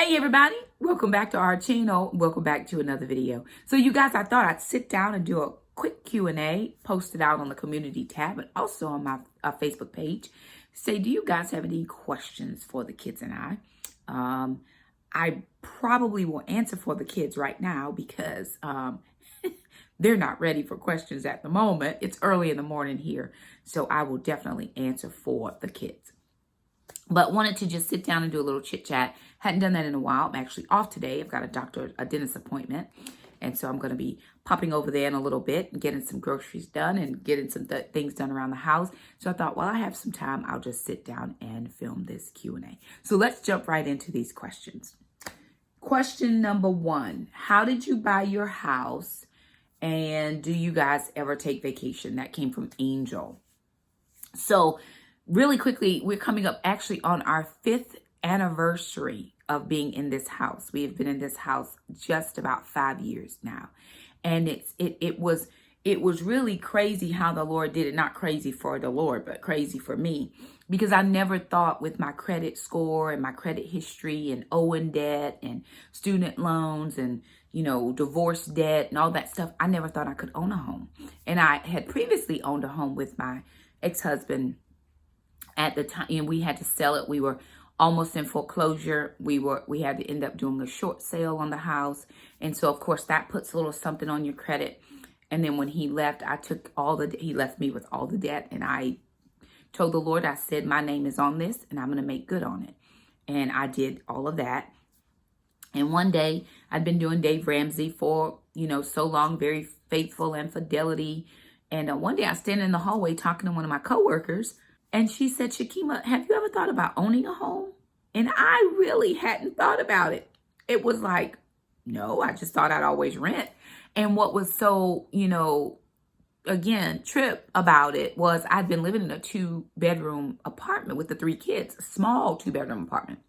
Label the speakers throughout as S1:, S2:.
S1: Hey everybody, welcome back to our channel. Welcome back to another video. So you guys, I thought I'd sit down and do a quick Q&A, post it out on the community tab and also on my Facebook page. Say, do you guys have any questions for the kids and I? I probably will answer for the kids right now because they're not ready for questions at the moment. It's early in the morning here, so I will definitely answer for the kids. But wanted to just sit down and do a little chit chat. Hadn't done that in a while. I'm actually off today. I've got a dentist appointment. And so I'm going to be popping over there in a little bit and getting some groceries done and getting some things done around the house. So I thought, while I have some time, I'll just sit down and film this Q&A. So let's jump right into these questions. Question number 1, how did you buy your house? And do you guys ever take vacation? That came from Angel. So really quickly, we're coming up actually on our 5th anniversary of being in this house. We have been in this house just about 5 years now. And it was really crazy how the Lord did it. Not crazy for the Lord, but crazy for me. Because I never thought with my credit score and my credit history and owing debt and student loans and, divorce debt and all that stuff, I never thought I could own a home. And I had previously owned a home with my ex-husband at the time, and we had to sell it. We were almost in foreclosure. We had to end up doing a short sale on the house. And so of course that puts a little something on your credit. And then when he left, he left me with all the debt. And I told the Lord, I said, my name is on this and I'm going to make good on it. And I did all of that. And one day I'd been doing Dave Ramsey for, so long, very faithful and fidelity. And one day I was standing in the hallway talking to one of my coworkers. And she said, Shakema, have you ever thought about owning a home? And I really hadn't thought about it. It was like, no, I just thought I'd always rent. And what was so, trip about it was I'd been living in a 2-bedroom apartment with the 3 kids, a small 2-bedroom apartment.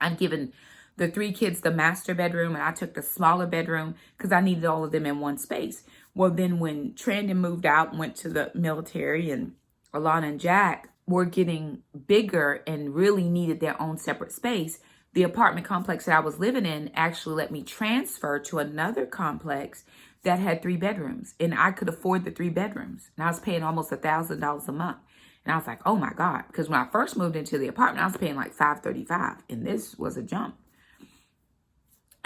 S1: I'd given the 3 kids the master bedroom and I took the smaller bedroom because I needed all of them in one space. Well, then when Trandon moved out and went to the military and Alana and Jack were getting bigger and really needed their own separate space, the apartment complex that I was living in actually let me transfer to another complex that had 3 bedrooms. And I could afford the 3 bedrooms. And I was paying almost $1,000 a month. And I was like, oh my God. Because when I first moved into the apartment, I was paying like $535. And this was a jump.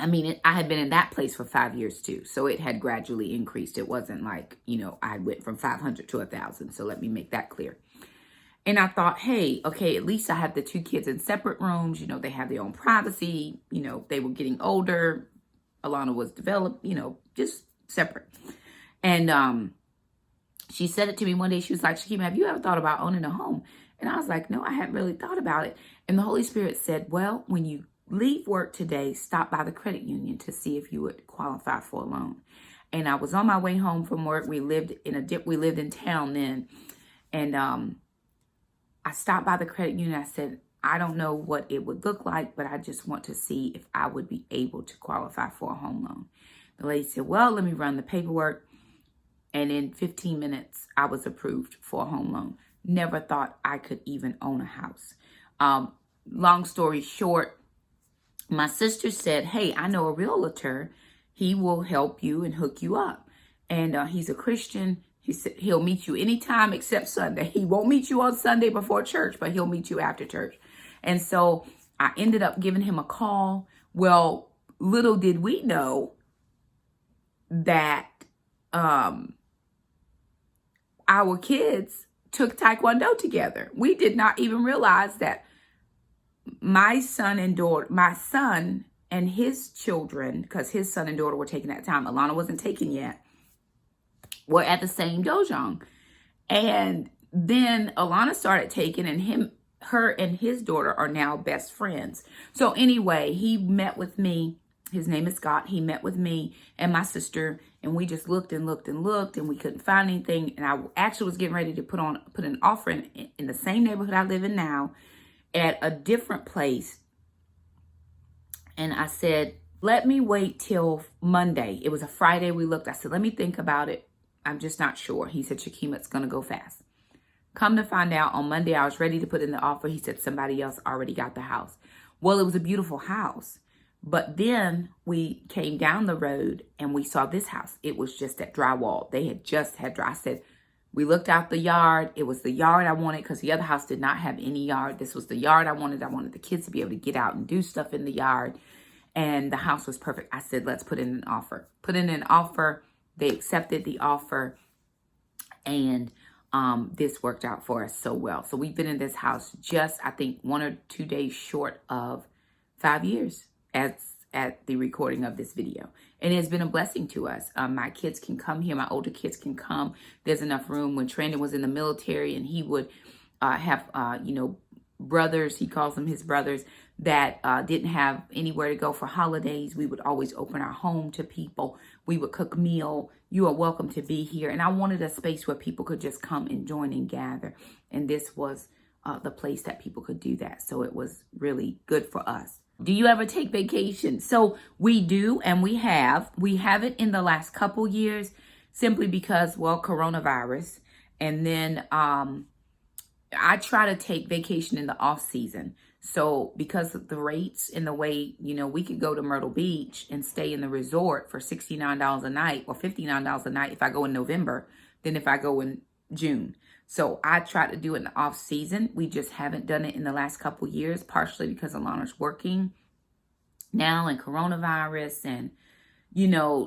S1: I mean, I had been in that place for 5 years too. So it had gradually increased. It wasn't like, I went from 500 to 1,000. So let me make that clear. And I thought, hey, okay, at least I have the 2 kids in separate rooms. They have their own privacy. They were getting older. Alana was developed, just separate. And she said it to me one day. She was like, Shakema, have you ever thought about owning a home? And I was like, no, I hadn't really thought about it. And the Holy Spirit said, well, when you leave work today, stop by the credit union to see if you would qualify for a loan. And I was on my way home from work. We lived in town then. And I stopped by the credit union. I said, I don't know what it would look like, but I just want to see if I would be able to qualify for a home loan. The lady said, well, let me run the paperwork. And in 15 minutes, I was approved for a home loan. Never thought I could even own a house. Long story short, my sister said, hey, I know a realtor. He will help you and hook you up. And he's a Christian. He said he'll meet you anytime except Sunday. He won't meet you on Sunday before church, but he'll meet you after church. And so I ended up giving him a call. Well, little did we know that our kids took Taekwondo together. We did not even realize that my son and his children, because his son and daughter were taking at the time, Alana wasn't taken yet, were at the same dojo. And then Alana started taking, and her and his daughter are now best friends. So anyway, he met with me. His name is Scott. He met with me and my sister, and we just looked and looked and looked, and we couldn't find anything. And I actually was getting ready to put an offer in the same neighborhood I live in now, at a different place. And I said, let me wait till Monday. It was a Friday we looked. I said, let me think about it. I'm just not sure. He said, Shakema, it's going to go fast. Come to find out, on Monday, I was ready to put in the offer. He said somebody else already got the house. Well, it was a beautiful house. But then we came down the road and we saw this house. It was just at drywall. They had just had dry. I said, we looked out the yard. It was the yard I wanted because the other house did not have any yard. This was the yard I wanted. I wanted the kids to be able to get out and do stuff in the yard. And the house was perfect. I said, let's put in an offer. Put in an offer. They accepted the offer. And this worked out for us so well. So we've been in this house just, I think, 1 or 2 days short of 5 years at the recording of this video. And it's been a blessing to us. My kids can come here. My older kids can come. There's enough room. When Trandon was in the military and he would have, brothers, he calls them his brothers, that didn't have anywhere to go for holidays, we would always open our home to people. We would cook meal. You are welcome to be here. And I wanted a space where people could just come and join and gather. And this was the place that people could do that. So it was really good for us. Do you ever take vacation? So we do, and we have. We haven't in the last couple years simply because, well, coronavirus. And then I try to take vacation in the off season. So because of the rates and the way, we could go to Myrtle Beach and stay in the resort for $69 a night or $59 a night if I go in November than if I go in June. So I try to do it in the off season. We just haven't done it in the last couple years, partially because Alana's working now and coronavirus and,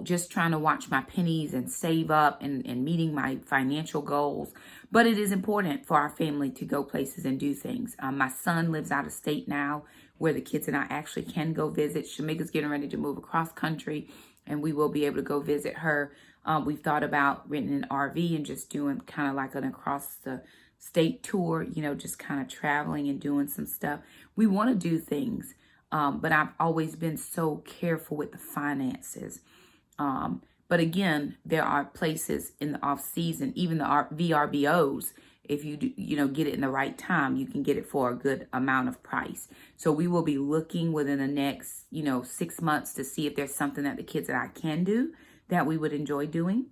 S1: just trying to watch my pennies and save up and meeting my financial goals. But it is important for our family to go places and do things. My son lives out of state now where the kids and I actually can go visit. Shamika's getting ready to move across country and we will be able to go visit her. We've thought about renting an RV and just doing kind of like an across the state tour, just kind of traveling and doing some stuff. We want to do things. But I've always been so careful with the finances. But again, there are places in the off season, even the VRBOs, if you do, get it in the right time, you can get it for a good amount of price. So we will be looking within the next, 6 months to see if there's something that the kids and I can do that we would enjoy doing.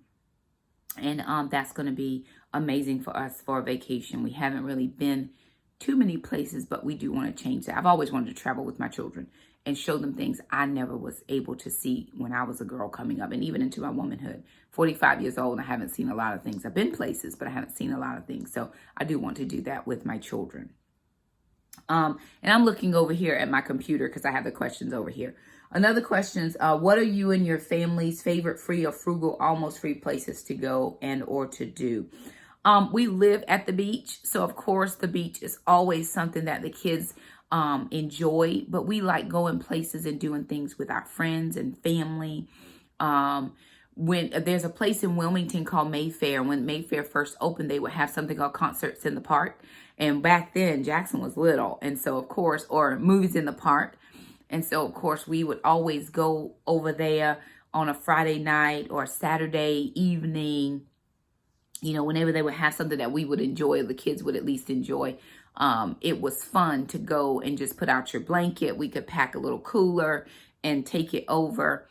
S1: And that's going to be amazing for us for a vacation. We haven't really been too many places, but we do want to change that. I've always wanted to travel with my children and show them things I never was able to see when I was a girl coming up and even into my womanhood. 45 years old and I haven't seen a lot of things. I've been places, but I haven't seen a lot of things. So I do want to do that with my children. And I'm looking over here at my computer because I have the questions over here. Another question is, what are you and your family's favorite free or frugal, almost free places to go and or to do? We live at the beach. So, of course, the beach is always something that the kids enjoy. But we like going places and doing things with our friends and family. When there's a place in Wilmington called Mayfair. When Mayfair first opened, they would have something called Concerts in the Park. And back then, Jackson was little. And so, of course, or Movies in the Park. And so, of course, we would always go over there on a Friday night or Saturday evening. Whenever they would have something that we would enjoy, the kids would at least enjoy. It was fun to go and just put out your blanket. We could pack a little cooler and take it over.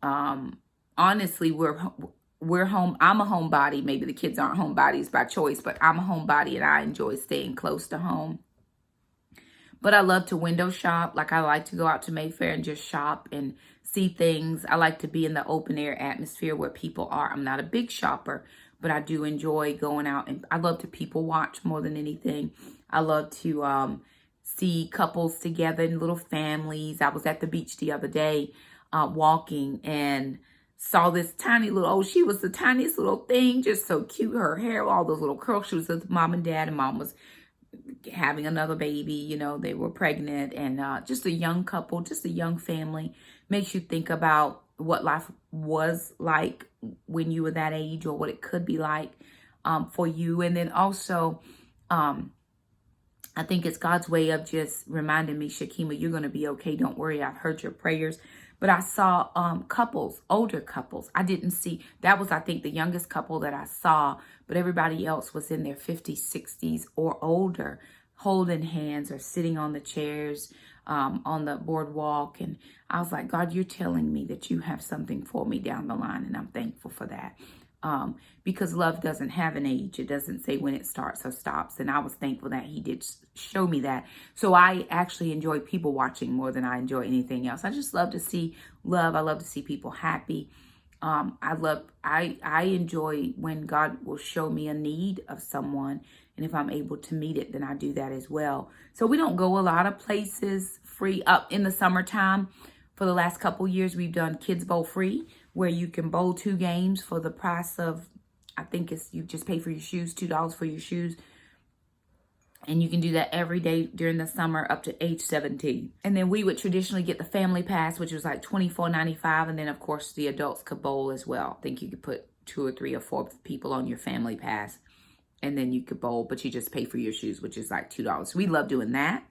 S1: Honestly, we're home. I'm a homebody. Maybe the kids aren't homebodies by choice, but I'm a homebody and I enjoy staying close to home. But I love to window shop. Like I like to go out to Mayfair and just shop and see things. I like to be in the open air atmosphere where people are. I'm not a big shopper, but I do enjoy going out and I love to people watch more than anything. I love to see couples together and little families. I was at the beach the other day walking and saw this tiny little, she was the tiniest little thing, just so cute. Her hair, all those little curls. She was with mom and dad and mom was having another baby, they were pregnant and just a young couple, just a young family. Makes you think about what life was like when you were that age or what it could be like for you. And then also, I think it's God's way of just reminding me, Shakema, you're going to be okay. Don't worry. I've heard your prayers. But I saw couples, older couples. I didn't see, that was, I think, the youngest couple that I saw. But everybody else was in their 50s, 60s or older, holding hands or sitting on the chairs on the boardwalk. And I was like, God, you're telling me that you have something for me down the line. And I'm thankful for that. because love doesn't have an age. It doesn't say when it starts or stops. And I was thankful that he did show me that. So I actually enjoy people watching more than I enjoy anything else. I just love to see love. I love to see people happy. I enjoy when God will show me a need of someone. And if I'm able to meet it, then I do that as well. So we don't go a lot of places free up in the summertime. For the last couple years, we've done Kids Bowl free, where you can bowl 2 games for the price of, I think it's, you just pay for your shoes, $2 for your shoes. And you can do that every day during the summer up to age 17. And then we would traditionally get the family pass, which was like $24.95. And then, of course, the adults could bowl as well. I think you could put 2 or 3 or 4 people on your family pass. And then you could bowl, but you just pay for your shoes, which is like $2. We love doing that.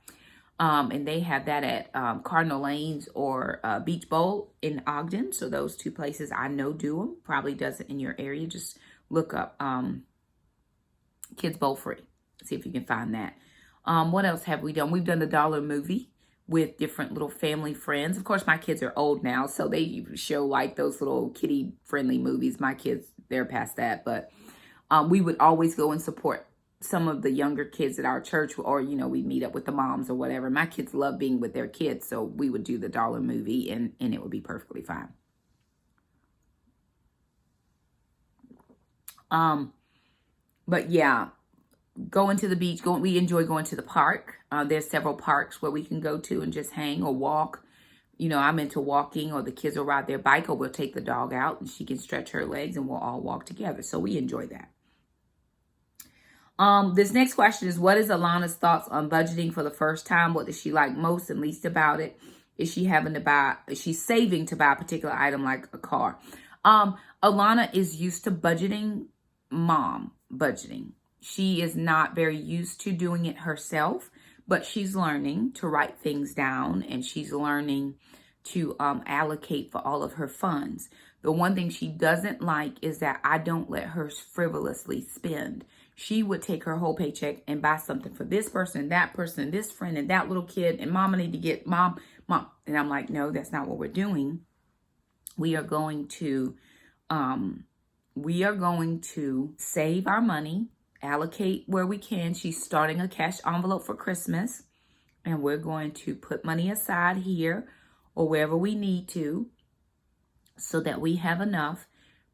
S1: And they have that at Cardinal Lanes or Beach Bowl in Ogden. So those 2 places I know do them. Probably does it in your area. Just look up Kids Bowl free. See if you can find that. What else have we done? We've done the dollar movie with different little family friends. Of course, my kids are old now, so they show like those little kiddie friendly movies. My kids, they're past that. But we would always go and support some of the younger kids at our church, or, you know, we meet up with the moms or whatever. My kids love being with their kids, so we would do the dollar movie and it would be perfectly fine. But yeah, going to the beach, we enjoy going to the park. There's several parks where we can go to and just hang or walk. You know, I'm into walking, or the kids will ride their bike, or we'll take the dog out and she can stretch her legs and we'll all walk together. So we enjoy that. This next question is, what is Alana's thoughts on budgeting for the first time? What does she like most and least about it? Is she saving to buy a particular item like a car? Alana is used to budgeting, budgeting. She is not very used to doing it herself, but she's learning to write things down, and she's learning to allocate for all of her funds. The one thing she doesn't like is that I don't let her frivolously spend. She would take her whole paycheck and buy something for this person, that person, this friend, and that little kid, and mama need to get mom. And I'm like, no, that's not what we're doing. We are going to save our money, allocate where we can. She's starting a cash envelope for Christmas, and we're going to put money aside here or wherever we need to so that we have enough,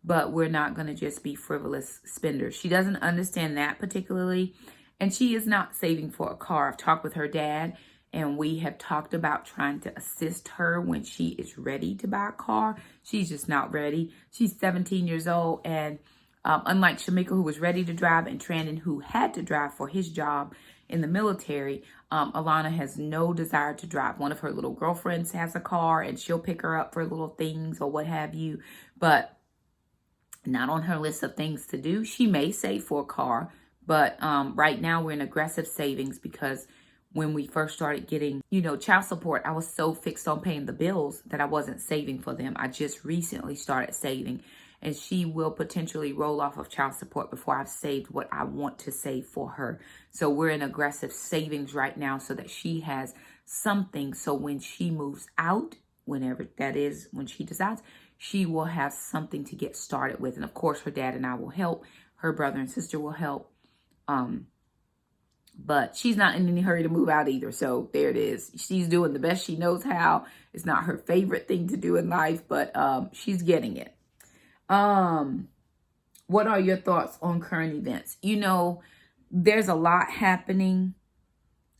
S1: but we're not going to just be frivolous spenders. She doesn't understand that particularly, and she is not saving for a car. I've talked with her dad, and we have talked about trying to assist her when she is ready to buy a car. She's just not ready. She's 17 years old, and unlike Shakema, who was ready to drive, and Trandon, who had to drive for his job in the military, Alana has no desire to drive. One of her little girlfriends has a car, and she'll pick her up for little things or what have you, but not on her list of things to do. She may save for a car, but right now we're in aggressive savings because when we first started getting, child support, I was so fixed on paying the bills that I wasn't saving for them. I just recently started saving, and she will potentially roll off of child support before I've saved what I want to save for her. So we're in aggressive savings right now so that she has something. So when she moves out, whenever that is, when she decides, she will have something to get started with. And of course, her dad and I will help. Her brother and sister will help. But she's not in any hurry to move out either. So there it is. She's doing the best she knows how. It's not her favorite thing to do in life, but she's getting it. What are your thoughts on current events? There's a lot happening,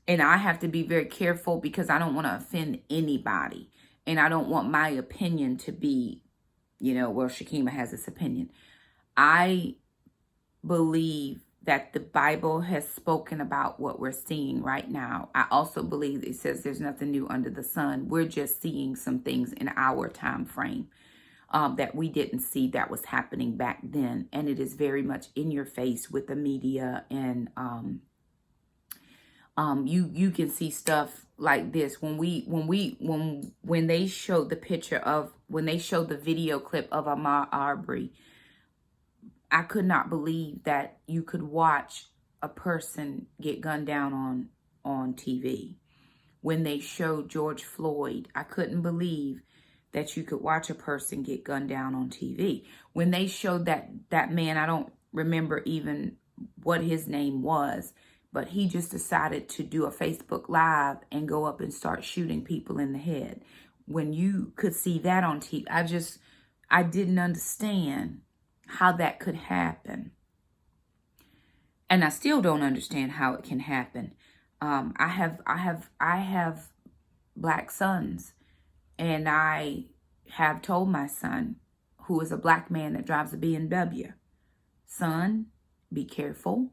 S1: and I have to be very careful because I don't want to offend anybody. And I don't want my opinion to be, well, Shakema has this opinion. I believe that the Bible has spoken about what we're seeing right now. I also believe it says there's nothing new under the sun. We're just seeing some things in our time frame that we didn't see that was happening back then. And it is very much in your face with the media. And you can see stuff like this. When they showed the video clip of Ahmaud Arbery, I could not believe that you could watch a person get gunned down on TV. When they showed George Floyd, I couldn't believe that you could watch a person get gunned down on TV. When they showed that man, I don't remember even what his name was, but he just decided to do a Facebook Live and go up and start shooting people in the head. When you could see that on TV, I didn't understand how that could happen. And I still don't understand how it can happen. I have black sons, and I have told my son, who is a black man that drives a BMW, son, be careful.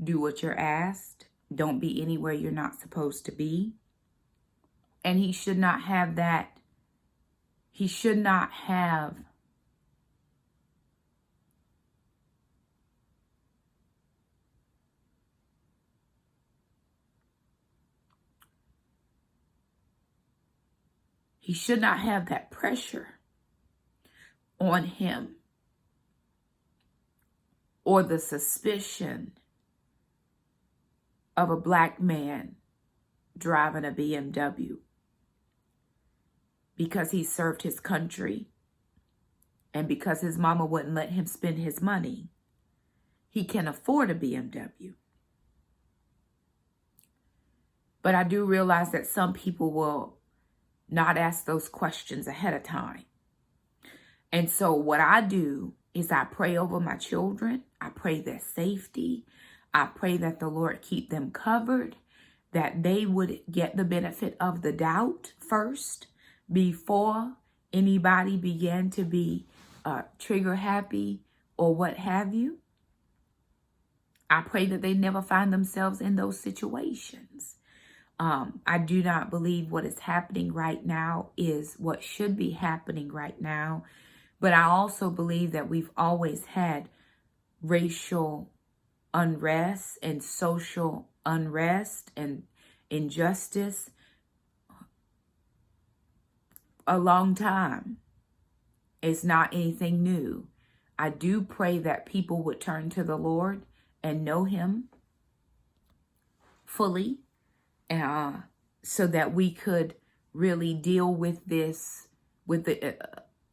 S1: Do what you're asked. Don't be anywhere you're not supposed to be. And he should not have that. He should not have that pressure on him, or the suspicion of a black man driving a BMW, because he served his country and because his mama wouldn't let him spend his money. He can afford a BMW. But I do realize that some people will not ask those questions ahead of time. And so what I do is I pray over my children. I pray their safety. I pray that the Lord keep them covered, that they would get the benefit of the doubt first before anybody began to be trigger happy or what have you. I pray that they never find themselves in those situations. I do not believe what is happening right now is what should be happening right now. But I also believe that we've always had racial unrest and social unrest and injustice a long time. It's not anything new. I do pray that people would turn to the Lord and know him fully, so that we could really deal with this, with the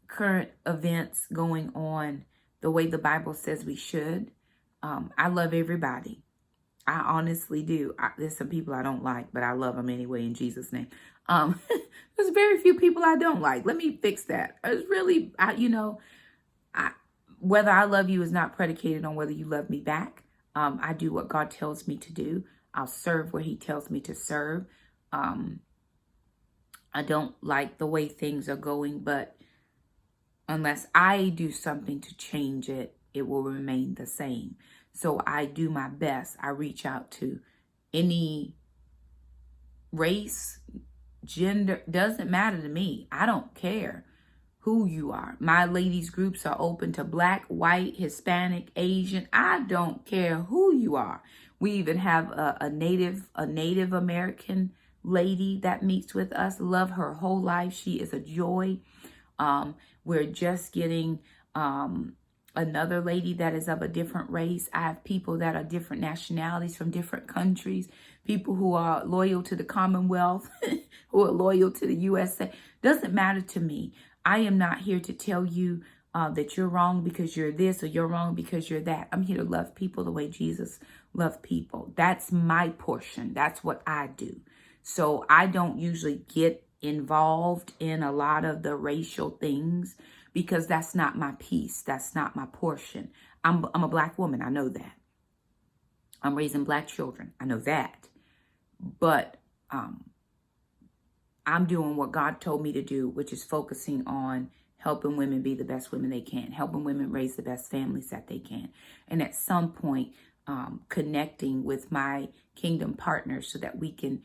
S1: current events going on the way the Bible says we should. I love everybody. I honestly do. There's some people I don't like, but I love them anyway in Jesus' name. There's very few people I don't like. Let me fix that. It's really, whether I love you is not predicated on whether you love me back. I do what God tells me to do. I'll serve where he tells me to serve. I don't like the way things are going, but unless I do something to change it, it will remain the same. So I do my best. I reach out to any race, gender, doesn't matter to me. I don't care who you are. My ladies groups are open to black, white, Hispanic, Asian. I don't care who you are. We even have a Native American lady that meets with us. Love her whole life. She is a joy. We're just getting another lady that is of a different race. I have people that are different nationalities from different countries. People who are loyal to the Commonwealth, who are loyal to the USA. Doesn't matter to me. I am not here to tell you that you're wrong because you're this or you're wrong because you're that. I'm here to love people the way Jesus loved people. That's my portion. That's what I do. So I don't usually get involved in a lot of the racial things because that's not my piece. That's not my portion. I'm a black woman. I know that. I'm raising black children. I know that. But I'm doing what God told me to do, which is focusing on helping women be the best women they can, helping women raise the best families that they can. And at some point, connecting with my kingdom partners so that we can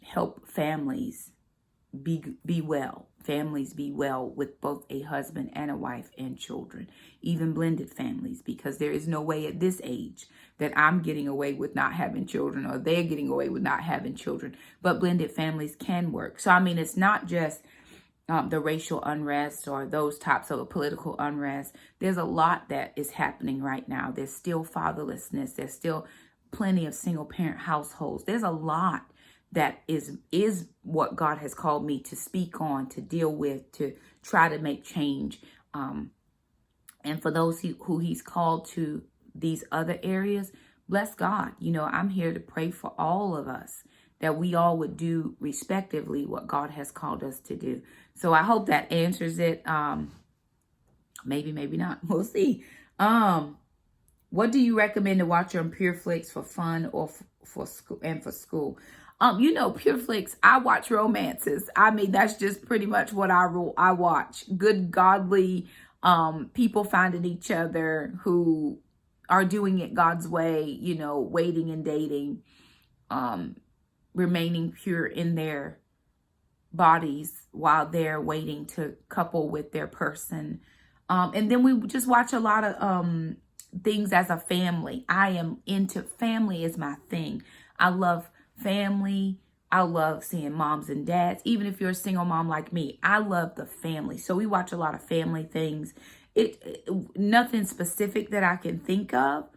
S1: help families be well. Families be well with both a husband and a wife and children, even blended families, because there is no way at this age that I'm getting away with not having children or they're getting away with not having children, but blended families can work. So, I mean, it's not just the racial unrest or those types of political unrest. There's a lot that is happening right now. There's still fatherlessness. There's still plenty of single parent households. There's a lot that is what God has called me to speak on, to deal with, to try to make change. And for those who he's called to these other areas, bless God. You know, I'm here to pray for all of us, that we all would do respectively what God has called us to do. So I hope that answers it. Maybe, maybe not. We'll see. What do you recommend to watch on Pure Flix for fun or for school and for school? You know, Pure Flix, I watch romances. I mean, that's just pretty much what I watch. Good, godly people finding each other who are doing it God's way, you know, waiting and dating, remaining pure in their bodies while they're waiting to couple with their person. And then we just watch a lot of things as a family. I am into family is my thing. I love family. I love seeing moms and dads. Even if you're a single mom like me, I love the family. So we watch a lot of family things. Nothing specific that I can think of.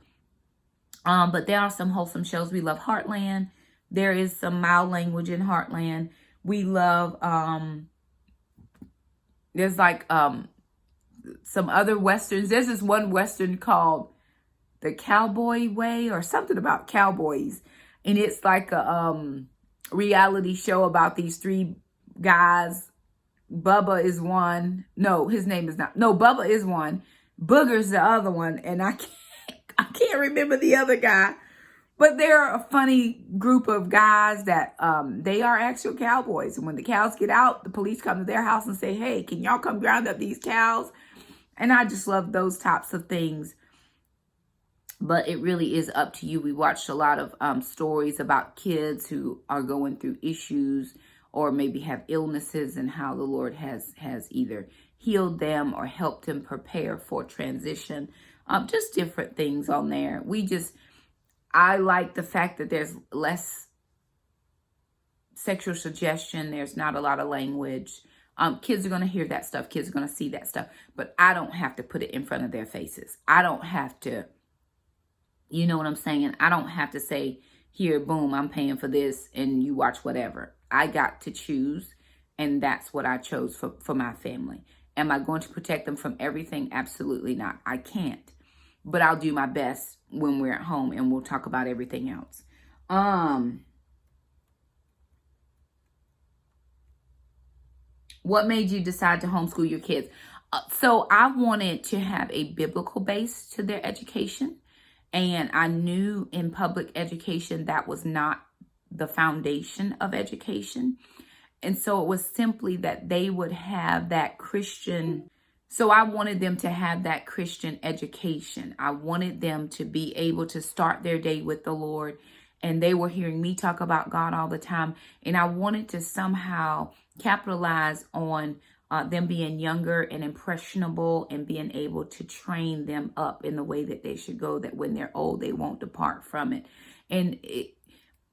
S1: But there are some wholesome shows. We love Heartland. There is some mild language in Heartland. We love, there's like some other Westerns. There's this one Western called The Cowboy Way or something about cowboys. And it's like a reality show about these three guys. Bubba is one. No, his name is not. No, Bubba is one. Booger's the other one. And I can't remember the other guy. But they're a funny group of guys that they are actual cowboys. And when the cows get out, the police come to their house and say, hey, can y'all come ground up these cows? And I just love those types of things. But it really is up to you. We watched a lot of stories about kids who are going through issues or maybe have illnesses and how the Lord has either healed them or helped them prepare for transition. Just different things on there. I like the fact that there's less sexual suggestion. There's not a lot of language. Kids are going to hear that stuff. Kids are going to see that stuff. But I don't have to put it in front of their faces. I don't have to, you know what I'm saying? I don't have to say, here, boom, I'm paying for this and you watch whatever. I got to choose, and that's what I chose for my family. Am I going to protect them from everything? Absolutely not. I can't. But I'll do my best when we're at home, and we'll talk about everything else. What made you decide to homeschool your kids? So I wanted to have a biblical base to their education. And I knew in public education that was not the foundation of education. And so it was simply that they would have that Christian. So I wanted them to have that Christian education. I wanted them to be able to start their day with the Lord. And they were hearing me talk about God all the time. And I wanted to somehow capitalize on them being younger and impressionable and being able to train them up in the way that they should go, that when they're old, they won't depart from it. And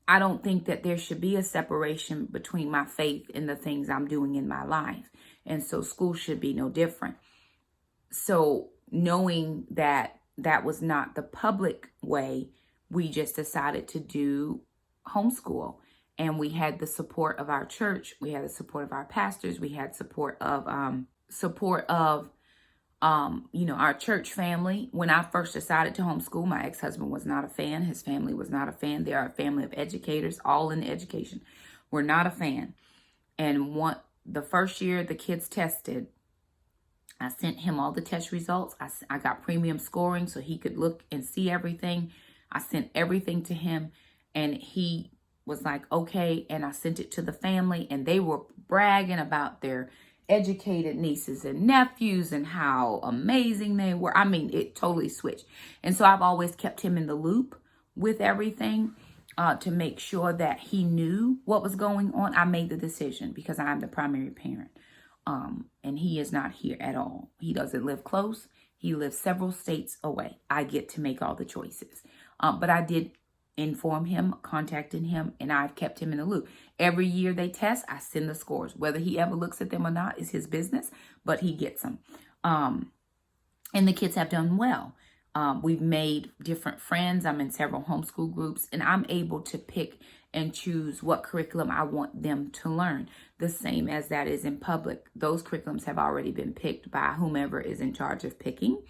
S1: I don't think that there should be a separation between my faith and the things I'm doing in my life. And so school should be no different. So knowing that that was not the public way, we just decided to do homeschool. And we had the support of our church. We had the support of our pastors. We had support of our church family. When I first decided to homeschool, my ex-husband was not a fan. His family was not a fan. They are a family of educators, all in education. We're not a fan. And the first year the kids tested, I sent him all the test results. I got premium scoring so he could look and see everything. I sent everything to him, and he was like, okay. And I sent it to the family, and they were bragging about their educated nieces and nephews and how amazing they were. I mean, it totally switched. And so I've always kept him in the loop with everything to make sure that he knew what was going on. I made the decision because I'm the primary parent. And he is not here at all. He doesn't live close. He lives several states away. I get to make all the choices. But I did inform him, contacting him, and I've kept him in the loop. Every year they test, I send the scores. Whether he ever looks at them or not is his business, but he gets them. And the kids have done well. We've made different friends. I'm in several homeschool groups, and I'm able to pick and choose what curriculum I want them to learn. The same as that is in public. Those curriculums have already been picked by whomever is in charge of picking.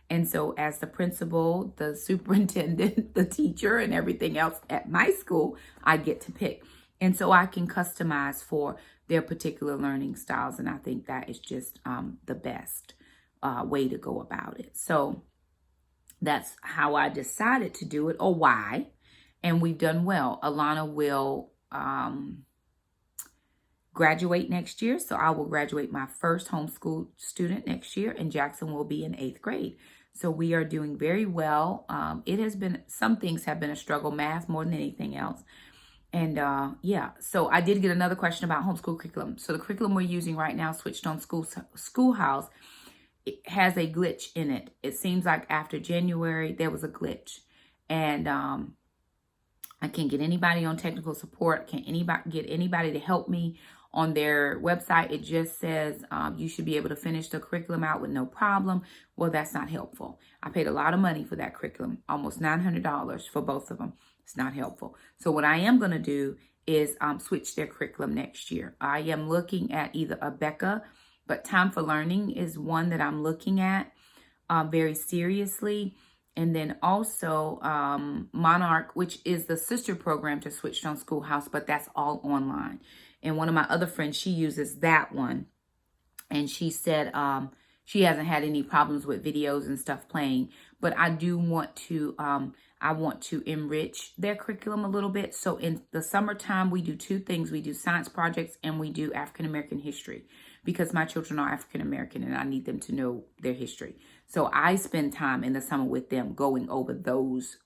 S1: And so as the principal, the superintendent, the teacher, and everything else at my school, I get to pick. And so I can customize for their particular learning styles. And I think that is just the best way to go about it. So that's how I decided to do it, or why. And we've done well. Alana will graduate next year. So I will graduate my first homeschool student next year, and Jackson will be in 8th grade. So we are doing very well. It has been, some things have been a struggle, math more than anything else. And yeah, so I did get another question about homeschool curriculum. So the curriculum we're using right now, switched on Schoolhouse, it has a glitch in it. It seems like after January, there was a glitch. And I can't get anybody on technical support. Can't get anybody to help me on their website. It just says you should be able to finish the curriculum out with no problem. Well, that's not helpful. I paid a lot of money for that curriculum, almost $900 for both of them. It's not helpful. So what I am going to do is switch their curriculum next year. I am looking at either a Becca, but Time for Learning is one that I'm looking at very seriously. And then also Monarch, which is the sister program to Switched on Schoolhouse, but that's all online. And one of my other friends, she uses that one. And she said she hasn't had any problems with videos and stuff playing. But I do want to, I want to enrich their curriculum a little bit. So in the summertime, we do two things. We do science projects and we do African American history, because my children are African American and I need them to know their history. So I spend time in the summer with them going over those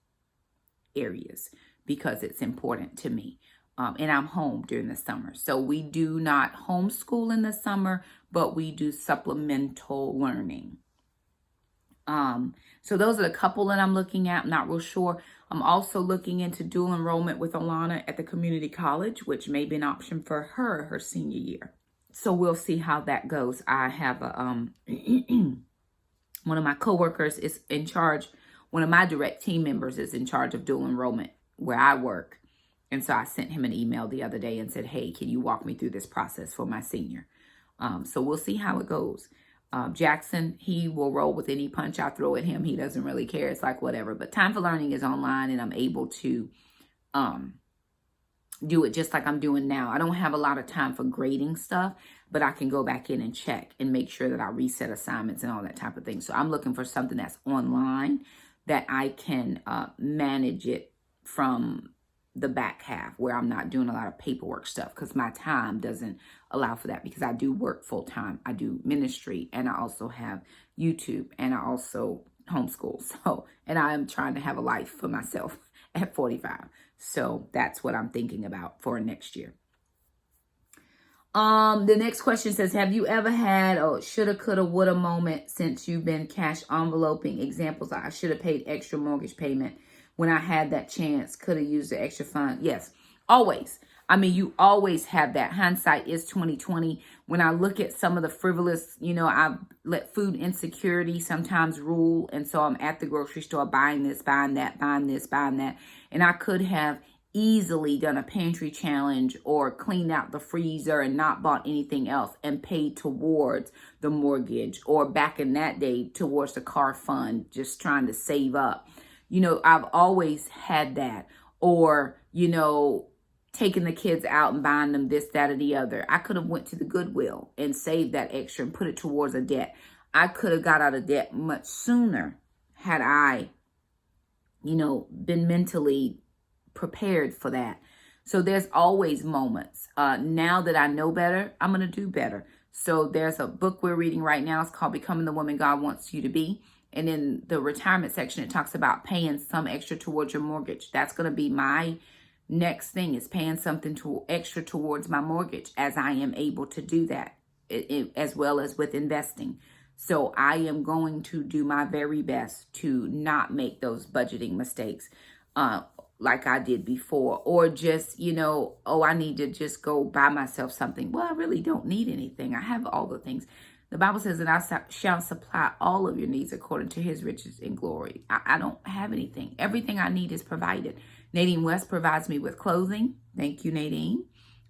S1: areas because it's important to me. And I'm home during the summer. So we do not homeschool in the summer, but we do supplemental learning. So those are the couple that I'm looking at. I'm not real sure. I'm also looking into dual enrollment with Alana at the community college, which may be an option for her senior year. So we'll see how that goes. I have a, one of my coworkers is in charge. One of my direct team members is in charge of dual enrollment where I work. And so I sent him an email the other day and said, hey, can you walk me through this process for my senior? So we'll see how it goes. Jackson, he will roll with any punch I throw at him. He doesn't really care. It's like whatever. But Time for Learning is online and I'm able to do it just like I'm doing now. I don't have a lot of time for grading stuff, but I can go back in and check and make sure that I reset assignments and all that type of thing. So I'm looking for something that's online that I can manage it from the back half where I'm not doing a lot of paperwork stuff because my time doesn't allow for that, because I do work full time. I do ministry and I also have YouTube and I also homeschool. So, and I am trying to have a life for myself at 45. So that's what I'm thinking about for next year. The next question says, have you ever had a shoulda, coulda, woulda moment since you've been cash enveloping? Examples, I should have paid extra mortgage payment when I had that chance, could have used the extra fund. Yes, always. I mean, you always have that. Hindsight is 2020. When I look at some of the frivolous, you know, I let food insecurity sometimes rule. And so I'm at the grocery store buying this, buying that, buying this, buying that. And I could have easily done a pantry challenge or cleaned out the freezer and not bought anything else and paid towards the mortgage, or back in that day towards the car fund, just trying to save up. You know, I've always had that. Or, you know, taking the kids out and buying them this, that, or the other. I could have went to the Goodwill and saved that extra and put it towards a debt. I could have got out of debt much sooner had I, you know, been mentally prepared for that. So there's always moments. Now that I know better, I'm going to do better. So there's a book we're reading right now. It's called Becoming the Woman God Wants You to Be. And in the retirement section, it talks about paying some extra towards your mortgage. That's going to be my next thing, is paying something extra towards my mortgage, as I am able to do that, as well as with investing. So I am going to do my very best to not make those budgeting mistakes like I did before, or just, you know, oh, I need to just go buy myself something. Well, I really don't need anything. I have all the things. The Bible says that shall supply all of your needs according to his riches and glory. I don't have anything. Everything I need is provided. Nadine West provides me with clothing. Thank you, Nadine.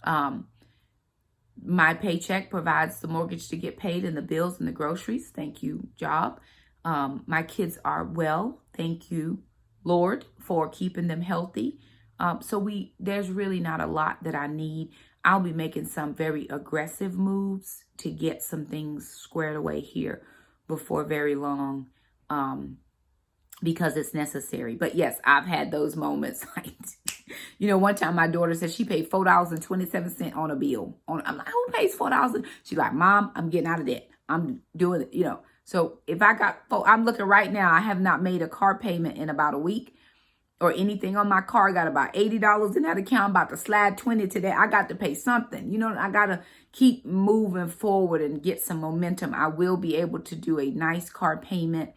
S1: My paycheck provides the mortgage to get paid and the bills and the groceries. Thank you, job. My kids are well. Thank you, Lord, for keeping them healthy. So there's really not a lot that I need. I'll be making some very aggressive moves to get some things squared away here before very long, because it's necessary. But yes, I've had those moments. Like, one time my daughter said she paid $4.27 on a bill. I'm like, who pays $4? She's like, Mom, I'm getting out of debt. I'm doing it, So if I'm looking right now, I have not made a car payment in about a week or anything on my car. I got about $80 in that account. I'm about to slide 20 today. I got to pay something. I got to keep moving forward and get some momentum. I will be able to do a nice car payment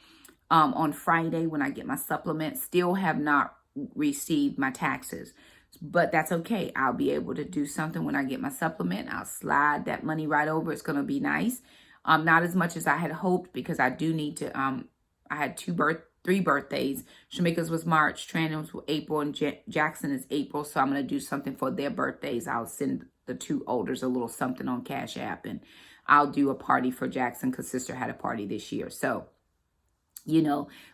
S1: on Friday when I get my supplement. Still have not received my taxes, but that's okay. I'll be able to do something when I get my supplement. I'll slide that money right over. It's going to be nice. Not as much as I had hoped, because I do need to, I had 3 birthdays. Shamika's was March, Trandon's was April, and Jackson is April. So I'm going to do something for their birthdays. I'll send the 2 olders a little something on Cash App, and I'll do a party for Jackson because sister had a party this year. So,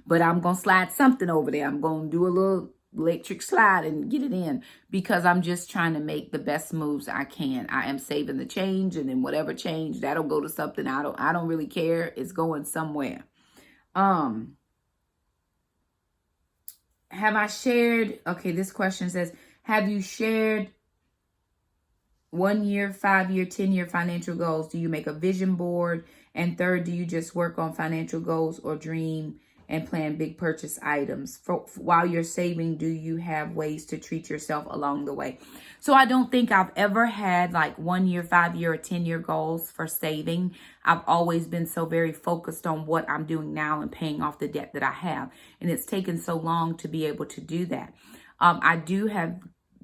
S1: but I'm going to slide something over there. I'm going to do a little electric slide and get it in, because I'm just trying to make the best moves I can. I am saving the change, and then whatever change, that'll go to something. I don't really care. It's going somewhere. Have I shared? Okay, this question says, have you shared 1 year, 5 year, 10-year financial goals? Do you make a vision board? And third, do you just work on financial goals or dream and plan big purchase items? While you're saving, do you have ways to treat yourself along the way? So I don't think I've ever had like 1 year, 5 year, or 10-year goals for saving. I've always been so very focused on what I'm doing now and paying off the debt that I have. And it's taken so long to be able to do that. I do have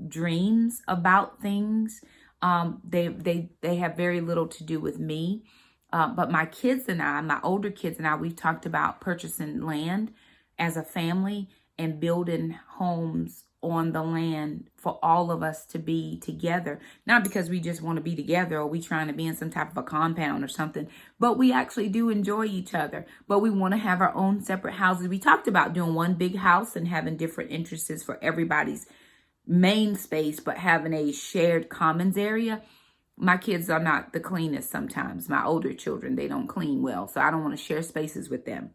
S1: dreams about things. They have very little to do with me. But my kids and I, my older kids and I, we've talked about purchasing land as a family and building homes on the land for all of us to be together. Not because we just want to be together or we trying to be in some type of a compound or something, but we actually do enjoy each other. But we want to have our own separate houses. We talked about doing one big house and having different interests for everybody's main space, but having a shared commons area. My kids are not the cleanest sometimes. My older children, they don't clean well. So I don't want to share spaces with them.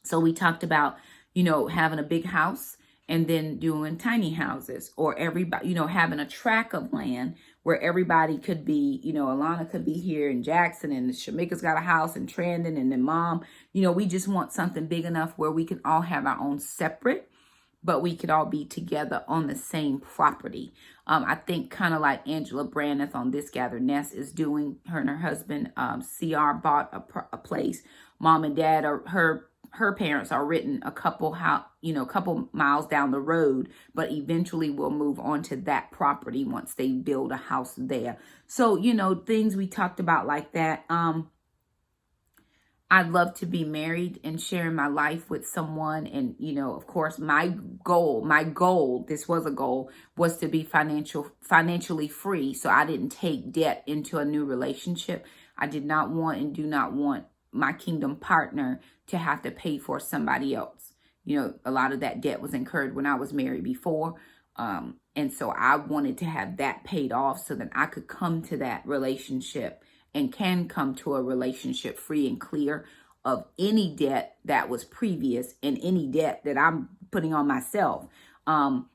S1: So we talked about, having a big house and then doing tiny houses, or everybody, having a tract of land where everybody could be, Alana could be here in Jackson, and Shamika's got a house in Trandon, and then Mom, we just want something big enough where we can all have our own separate, but we could all be together on the same property. I think kind of like Angela Brandeth on This Gather Nest is doing. Her and her husband, CR, bought a place. Mom and Dad, her parents are written a couple miles down the road, but eventually will move on to that property once they build a house there. So, things we talked about like that. I'd love to be married and sharing my life with someone. And, of course, my goal, this was a goal, was to be financially free. So I didn't take debt into a new relationship. I did not want and do not want my kingdom partner to have to pay for somebody else. A lot of that debt was incurred when I was married before. And so I wanted to have that paid off so that I could come to that relationship and can come to a relationship free and clear of any debt that was previous and any debt that I'm putting on myself.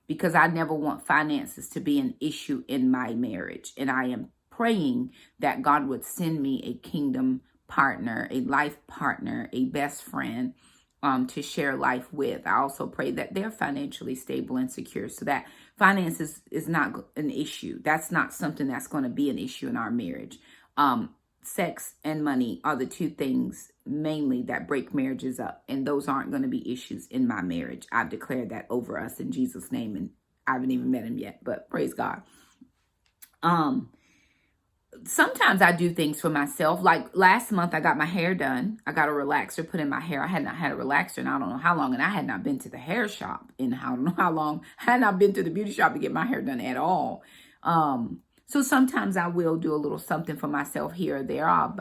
S1: Because I never want finances to be an issue in my marriage. And I am praying that God would send me a kingdom partner, a life partner, a best friend to share life with. I also pray that they're financially stable and secure so that finances is not an issue. That's not something that's going to be an issue in our marriage. Sex and money are the 2 things mainly that break marriages up. And those aren't going to be issues in my marriage. I've declared that over us in Jesus' name. And I haven't even met him yet, but praise God. sometimes I do things for myself. Like last month, I got my hair done. I got a relaxer put in my hair. I had not had a relaxer in I don't know how long, and I had not been to the hair shop in I don't know how long. I had not been to the beauty shop to get my hair done at all. So sometimes I will do a little something for myself here or there. I'll,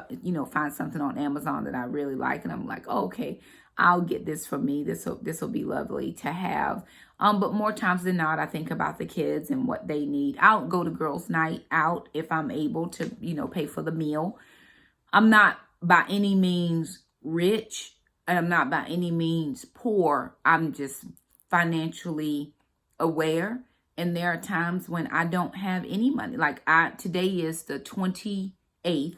S1: find something on Amazon that I really like, and I'm like, oh, okay, I'll get this for me. This will be lovely to have. But more times than not, I think about the kids and what they need. I'll go to girls' night out if I'm able to, pay for the meal. I'm not by any means rich, and I'm not by any means poor. I'm just financially aware. And there are times when I don't have any money. Like today is the 28th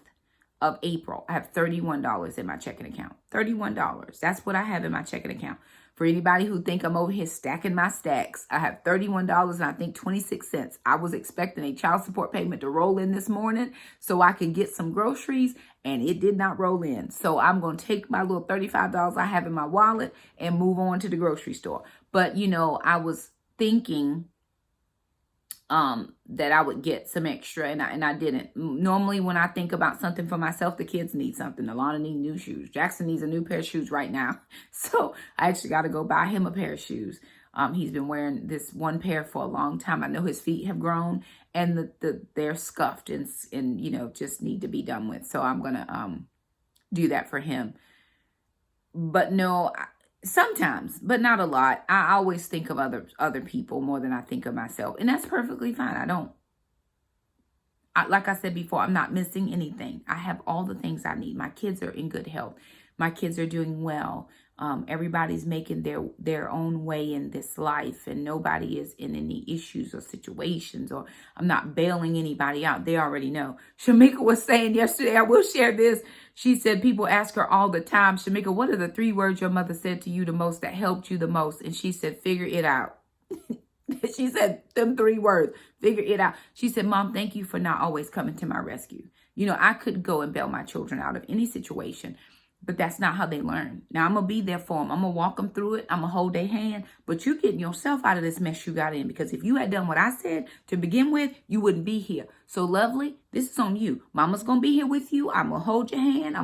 S1: of April. I have $31 in my checking account. $31. That's what I have in my checking account. For anybody who think I'm over here stacking my stacks, I have $31 and I think 26 cents. I was expecting a child support payment to roll in this morning so I could get some groceries, and it did not roll in. So I'm going to take my little $35 I have in my wallet and move on to the grocery store. But, I was thinking that I would get some extra, and I didn't. Normally when I think about something for myself, the kids need something. Alana needs new shoes. Jackson needs a new pair of shoes right now. So I actually got to go buy him a pair of shoes. He's been wearing this one pair for a long time. I know his feet have grown, and they're scuffed and just need to be done with. So I'm going to do that for him. But no, sometimes, but not a lot. I always think of other people more than I think of myself. And that's perfectly fine. Like I said before, I'm not missing anything. I have all the things I need. My kids are in good health. My kids are doing well. Everybody's making their own way in this life, and nobody is in any issues or situations, or I'm not bailing anybody out. They already know. Shamika was saying yesterday, I will share this. She said people ask her all the time, Shamika, what are the 3 words your mother said to you the most that helped you the most? And she said, figure it out. She said them 3 words, figure it out. She said, Mom, thank you for not always coming to my rescue. I could go and bail my children out of any situation, but that's not how they learn. Now, I'm going to be there for them. I'm going to walk them through it. I'm going to hold their hand. But you're getting yourself out of this mess you got in. Because if you had done what I said to begin with, you wouldn't be here. So, lovely, this is on you. Mama's going to be here with you. I'm going to hold your hand.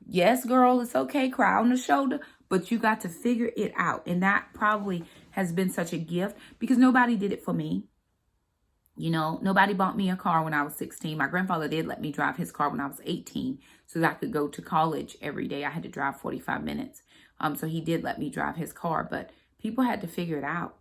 S1: Yes, girl, it's okay. Cry on the shoulder. But you got to figure it out. And that probably has been such a gift because nobody did it for me. Nobody bought me a car when I was 16. My grandfather did let me drive his car when I was 18 so that I could go to college every day. I had to drive 45 minutes. So he did let me drive his car, but people had to figure it out.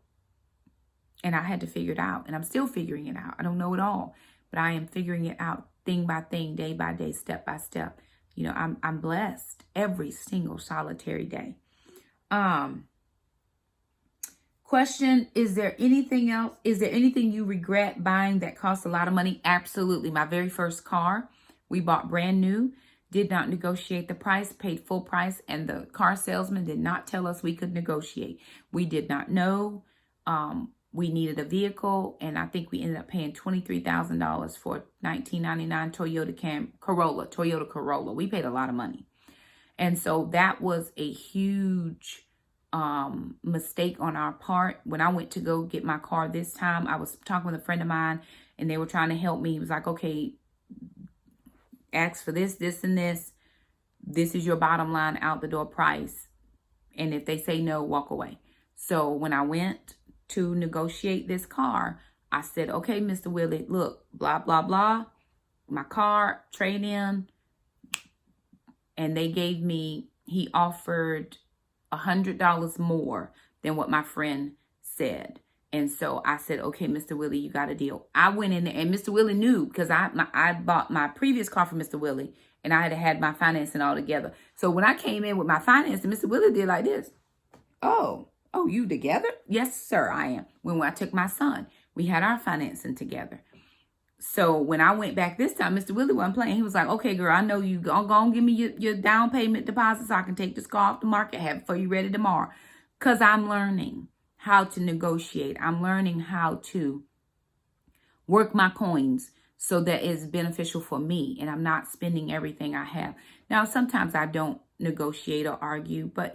S1: And I had to figure it out, and I'm still figuring it out. I don't know it all, but I am figuring it out thing by thing, day by day, step by step. I'm blessed every single solitary day. Question, is there anything else? Is there anything you regret buying that cost a lot of money? Absolutely. My very first car, we bought brand new, did not negotiate the price, paid full price, and the car salesman did not tell us we could negotiate. We did not know we needed a vehicle, and I think we ended up paying $23,000 for 1999 Toyota Corolla. We paid a lot of money. And so that was a huge mistake on our part. When I went to go get my car this time, I was talking with a friend of mine, and they were trying to help me. He was like, okay, ask for this, this, and this. This is your bottom line out the door price. And if they say no, walk away. So when I went to negotiate this car, I said, okay, Mr. Willie, look, blah, blah, blah. My car, trade in. And he offered $100 more than what my friend said. And so I said, okay, Mr. Willie, you got a deal. I went in there, and Mr. Willie knew because I bought my previous car from Mr. Willie, and I had my financing all together. So when I came in with my financing, Mr. Willie did like this. Oh, you together? Yes, sir, I am. When I took my son, we had our financing together. So when I went back this time, Mr. Willie wasn't playing. He was like, okay, girl, I know you gonna give me your down payment deposit so I can take this car off the market, have it for you ready tomorrow. Because I'm learning how to negotiate. I'm learning how to work my coins so that it's beneficial for me, and I'm not spending everything I have. Now, sometimes I don't negotiate or argue, but,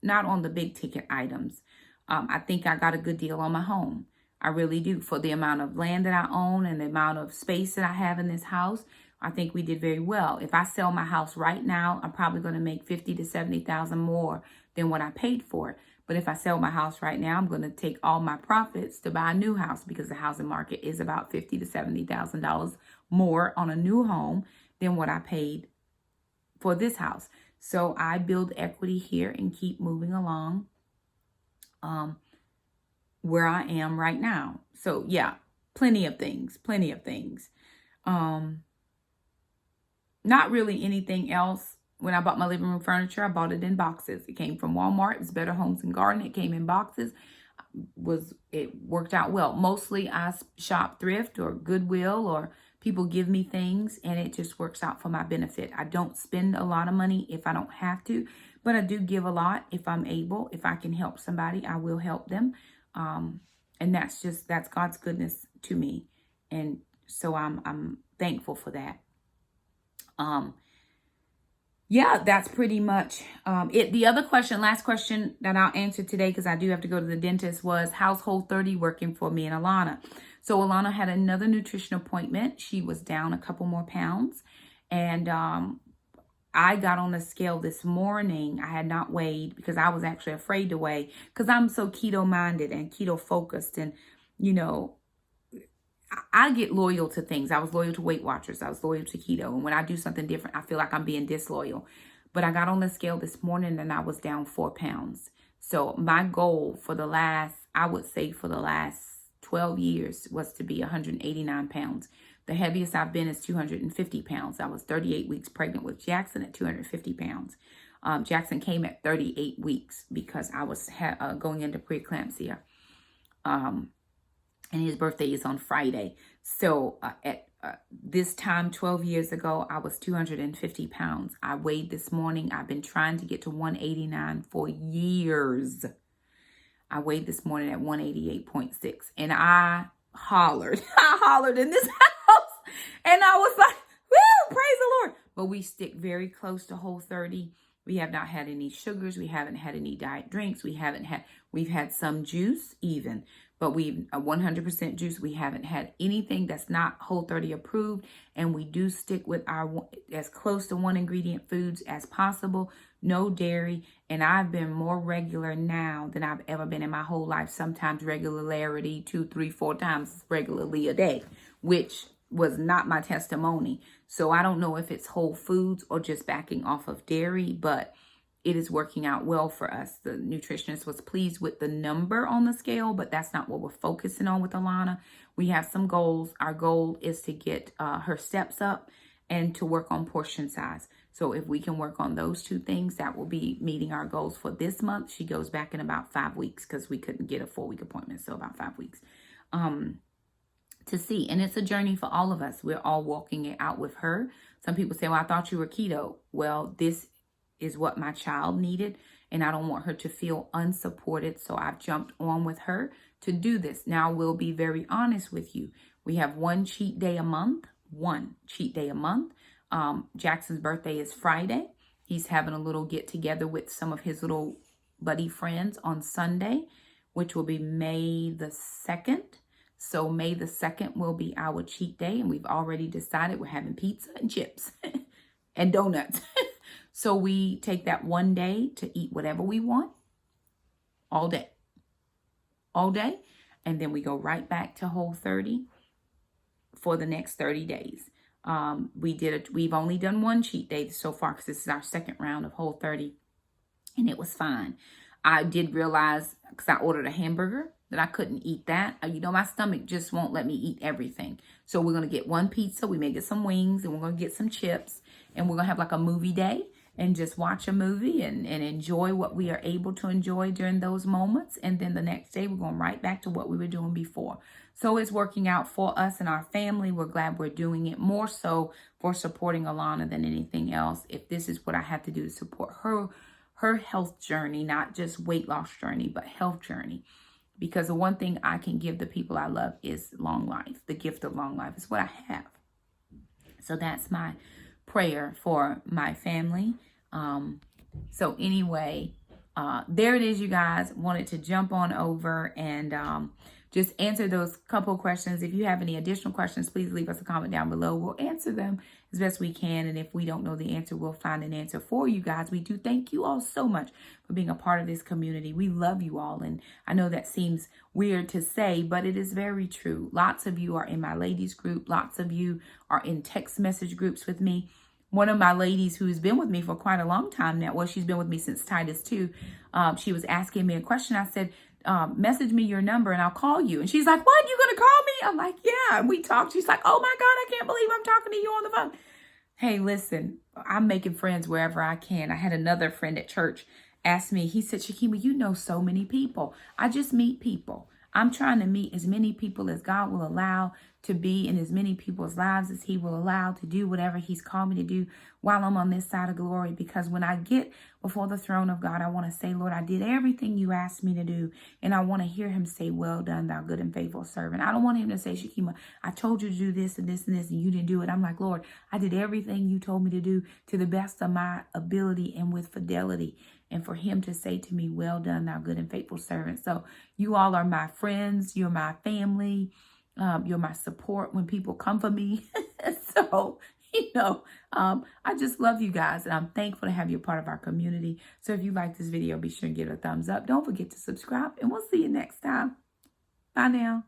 S1: not on the big ticket items. I think I got a good deal on my home. I really do. For the amount of land that I own and the amount of space that I have in this house, I think we did very well. If I sell my house right now, I'm probably going to make $50,000 to $70,000 more than what I paid for it. But if I sell my house right now, I'm going to take all my profits to buy a new house, because the housing market is about $50,000 to $70,000 more on a new home than what I paid for this house. So I build equity here and keep moving along where I am right now. So yeah, plenty of things. Not really anything else. When I bought my living room furniture, I bought it in boxes. It came from Walmart. It was Better Homes and Garden. It came in boxes. It worked out well. Mostly I shop thrift or Goodwill, or people give me things, and it just works out for my benefit. I don't spend a lot of money if I don't have to, but I do give a lot if I'm able. If I can help somebody, I will help them. And that's God's goodness to me. And so I'm thankful for that. Yeah, that's pretty much it. The other question, last question that I'll answer today, because I do have to go to the dentist, was how's Whole30 working for me and Alana? So Alana had another nutrition appointment. She was down a couple more pounds. And I got on the scale this morning. I had not weighed because I was actually afraid to weigh, because I'm so keto minded and keto focused. And, you know, I get loyal to things. I was loyal to Weight Watchers. I was loyal to keto. And when I do something different, I feel like I'm being disloyal. But I got on the scale this morning and I was down 4 pounds. So my goal for the last 12 years was to be 189 pounds. The heaviest I've been is 250 pounds. I was 38 weeks pregnant with Jackson at 250 pounds. Jackson came at 38 weeks because I was going into preeclampsia. And his birthday is on Friday. So at this time, 12 years ago, I was 250 pounds. I weighed this morning. I've been trying to get to 189 for years. I weighed this morning at 188.6. And I hollered. I hollered in this house. And I was like, woo, praise the Lord. But we stick very close to Whole30. We have not had any sugars. We haven't had any diet drinks. We've had some juice even. But we've 100% juice. We haven't had anything that's not Whole30 approved. And we do stick with our as close to one ingredient foods as possible. No dairy. And I've been more regular now than I've ever been in my whole life. Sometimes regularity, 2, 3, 4 times regularly a day, which was not my testimony. So I don't know if it's whole foods or just backing off of dairy, but it is working out well for us. The nutritionist was pleased with the number on the scale, but that's not what we're focusing on with Alana. We have some goals. Our goal is to get her steps up and to work on portion size. So if we can work on those 2 things, that will be meeting our goals for this month. She goes back in about 5 weeks because we couldn't get a 4-week appointment. So about 5 weeks to see. And it's a journey for all of us. We're all walking it out with her. Some people say, well, I thought you were keto. Well, this is what my child needed, and I don't want her to feel unsupported. So I've jumped on with her to do this. Now, we'll be very honest with you. We have one cheat day a month. Jackson's birthday is Friday. He's having a little get together with some of his little buddy friends on Sunday, which will be May the 2nd. So May the 2nd will be our cheat day, and we've already decided we're having pizza and chips and donuts. So we take that one day to eat whatever we want all day. And then we go right back to Whole30 for the next 30 days. We've only done one cheat day so far because this is our 2nd round of Whole30, and it was fine. I did realize, because I ordered a hamburger, that I couldn't eat that. My stomach just won't let me eat everything. So we're going to get one pizza. We may get some wings, and we're going to get some chips, and we're going to have like a movie day and just watch a movie and enjoy what we are able to enjoy during those moments. And then the next day, we're going right back to what we were doing before. So it's working out for us and our family. We're glad we're doing it, more so for supporting Alana than anything else. If this is what I have to do to support her health journey, not just weight loss journey, but health journey. Because the one thing I can give the people I love is long life. The gift of long life is what I have. So that's my prayer for my family. So anyway, there it is, you guys. Wanted to jump on over and just answer those couple questions. If you have any additional questions, please leave us a comment down below. We'll answer them as best we can. And if we don't know the answer, we'll find an answer for you guys. We do thank you all so much for being a part of this community. We love you all. And I know that seems weird to say, but it is very true. Lots of you are in my ladies group. Lots of you are in text message groups with me. One of my ladies who's been with me for quite a long time now, well, she's been with me since Titus 2. She was asking me a question. I said, message me your number and I'll call you. And she's like, what? You gonna call me? I'm like, yeah. And we talked. She's like, oh my God, I can't believe I'm talking to you on the phone. Hey, listen, I'm making friends wherever I can. I had another friend at church ask me, he said, Shakema, you know so many people. I just meet people. I'm trying to meet as many people as God will allow to be in as many people's lives as he will allow to do whatever he's called me to do while I'm on this side of glory. Because when I get before the throne of God, I want to say, Lord, I did everything you asked me to do. And I want to hear him say, well done, thou good and faithful servant. I don't want him to say, Shakema, I told you to do this and this and this and you didn't do it. I'm like, Lord, I did everything you told me to do to the best of my ability and with fidelity. And for him to say to me, well done, thou good and faithful servant. So you all are my friends. You're my family. You're my support when people come for me. So, I just love you guys. And I'm thankful to have you a part of our community. So if you like this video, be sure and give it a thumbs up. Don't forget to subscribe. And we'll see you next time. Bye now.